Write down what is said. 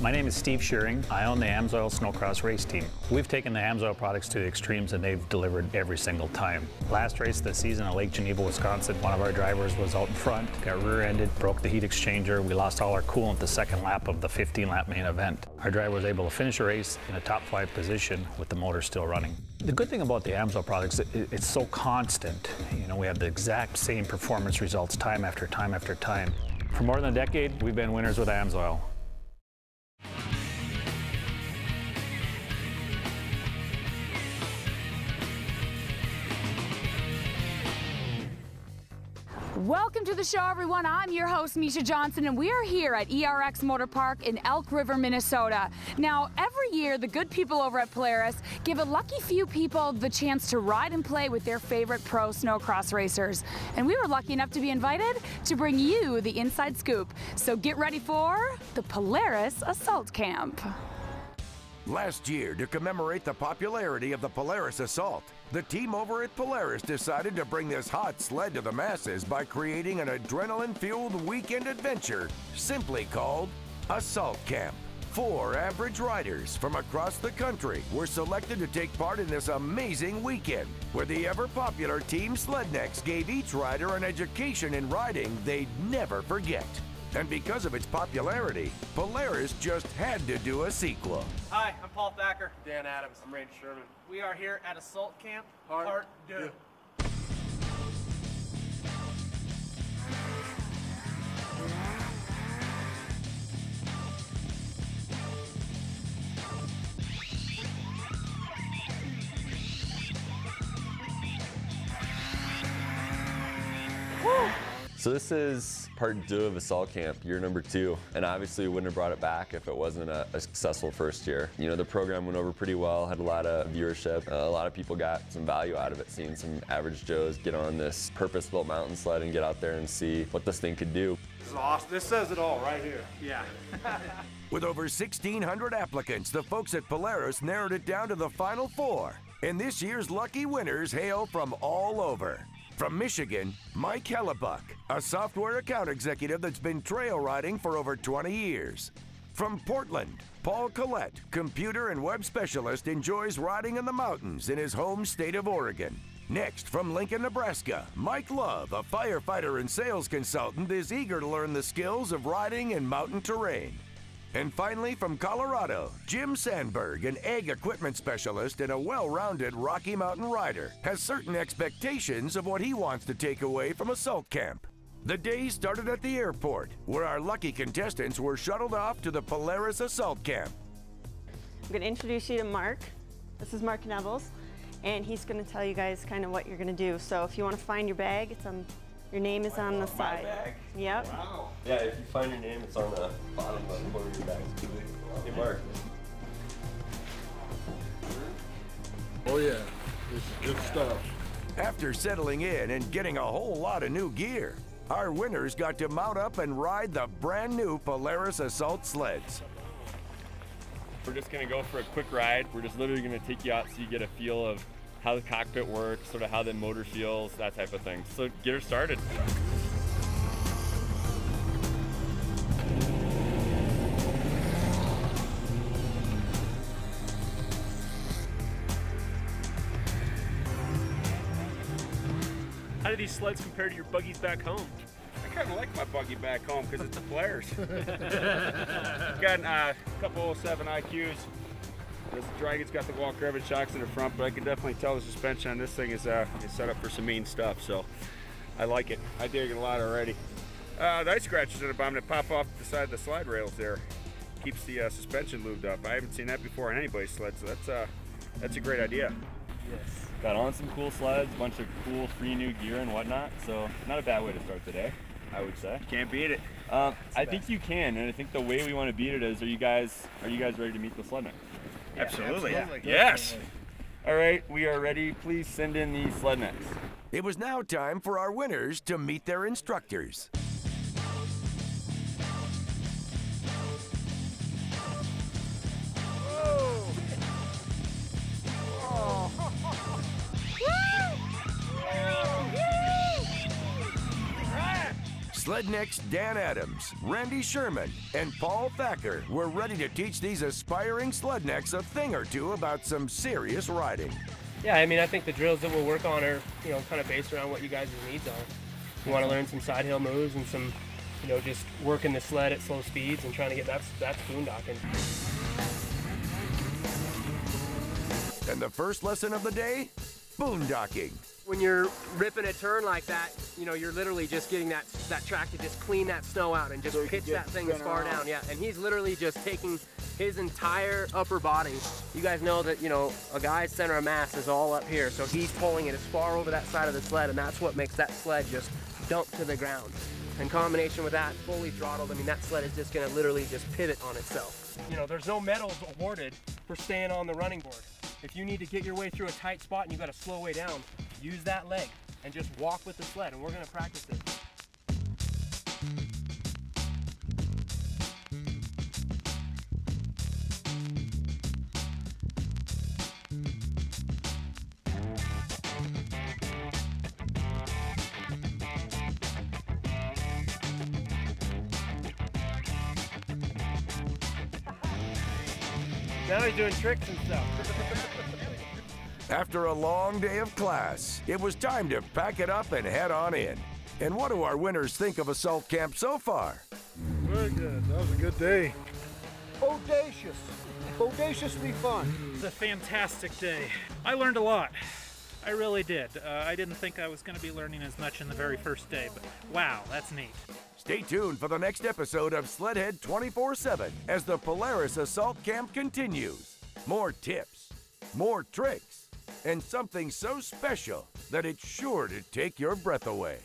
My name is Steve Shearing. I own the Amsoil Snowcross race team. We've taken the Amsoil products to the extremes and they've delivered every single time. Last race of the season at Lake Geneva, Wisconsin, one of our drivers was out in front, got rear-ended, broke the heat exchanger. We lost all our coolant the second lap of the 15-lap main event. Our driver was able to finish a race in a top 5 position with the motor still running. The good thing about the Amsoil products, it's so constant. You know, we have the exact same performance results time after time after time. For more than a decade, we've been winners with Amsoil. Welcome to the show, everyone. I'm your host, Misha Johnson, and we are here at ERX Motor Park in Elk River, Minnesota. Now, every year, the good people over at Polaris give a lucky few people the chance to ride and play with their favorite pro snowcross racers. And we were lucky enough to be invited to bring you the inside scoop. So get ready for the Polaris Assault Camp. Last year, to commemorate the popularity of the Polaris Assault, the team over at Polaris decided to bring this hot sled to the masses by creating an adrenaline-fueled weekend adventure simply called Assault Camp. 4 average riders from across the country were selected to take part in this amazing weekend, where the ever-popular Team Slednex gave each rider an education in riding they'd never forget. And because of its popularity, Polaris just had to do a sequel. Hi, I'm Paul Thacker. Dan Adams. I'm Randy Sherman. We are here at Assault Camp, Part 2. So this is part 2 of Assault Camp, year number 2, and obviously we wouldn't have brought it back if it wasn't a successful first year. You know, the program went over pretty well, had a lot of viewership, a lot of people got some value out of it, seeing some average Joes get on this purpose-built mountain sled and get out there and see what this thing could do. This is awesome. This says it all right here. Yeah. With over 1,600 applicants, the folks at Polaris narrowed it down to the final 4, and this year's lucky winners hail from all over. From Michigan, Mike Hellebuck, a software account executive that's been trail riding for over 20 years. From Portland, Paul Collette, computer and web specialist, enjoys riding in the mountains in his home state of Oregon. Next, from Lincoln, Nebraska, Mike Love, a firefighter and sales consultant, is eager to learn the skills of riding in mountain terrain. And finally, from Colorado, Jim Sandberg, an ag equipment specialist and a well-rounded Rocky Mountain rider, has certain expectations of what he wants to take away from Assault Camp. The day started at the airport, where our lucky contestants were shuttled off to the Polaris Assault Camp. I'm going to introduce you to Mark. This is Mark Nevels, and he's going to tell you guys kind of what you're going to do. So if you want to find your bag, it's on. Your name is on the side. My bag? Yep. Wow. Yeah, if you find your name, it's on the bottom of the corner of your bag. Hey, Mark. Oh yeah, this is good stuff. After settling in and getting a whole lot of new gear, our winners got to mount up and ride the brand new Polaris Assault sleds. We're just gonna go for a quick ride. We're just literally gonna take you out so you get a feel of how the cockpit works, sort of how the motor feels, that type of thing. So get her started. How do these sleds compare to your buggies back home? I kind of like my buggy back home because it's a Polaris. Got a couple 07 IQs. This Dragon's got the Walker Evans shocks in the front, but I can definitely tell the suspension on this thing is set up for some mean stuff, so I like it. I dig it a lot already. The ice scratchers in the bottom that pop off the side of the slide rails there keeps the suspension lubed up. I haven't seen that before on anybody's sled, so that's a great idea. Yes. Got on some cool sleds, a bunch of cool free new gear and whatnot, so not a bad way to start the day, I would say. Can't beat it. I think you can, and I think the way we want to beat it is, are you guys ready to meet the sled next? Yeah, absolutely. Yes. All right, we are ready. Please send in the sled necks. It was now time for our winners to meet their instructors. Slednecks Dan Adams, Randy Sherman, and Paul Thacker were ready to teach these aspiring Slednecks a thing or two about some serious riding. Yeah, I mean, I think the drills that we'll work on are, kind of based around what you guys' needs are. You want to learn some side hill moves and some, just working the sled at slow speeds and trying to get that's boondocking. And the first lesson of the day, boondocking. When you're ripping a turn like that, you're literally just getting that track to just clean that snow out and just pitch that thing as far down. Yeah, and he's literally just taking his entire upper body. You guys know that, a guy's center of mass is all up here, so he's pulling it as far over that side of the sled, and that's what makes that sled just dump to the ground. In combination with that, fully throttled, I mean, that sled is just gonna literally just pivot on itself. There's no medals awarded for staying on the running board. If you need to get your way through a tight spot and you got to slow way down, use that leg and just walk with the sled, and we're going to practice this. Now he's doing tricks and stuff. After a long day of class, it was time to pack it up and head on in. And what do our winners think of Assault Camp so far? Very good. That was a good day. Audacious. Audaciously fun. It was a fantastic day. I learned a lot. I really did. I didn't think I was going to be learning as much in the very first day, but wow, that's neat. Stay tuned for the next episode of Sledhead 24/7 as the Polaris Assault Camp continues. More tips, more tricks, and something so special that it's sure to take your breath away.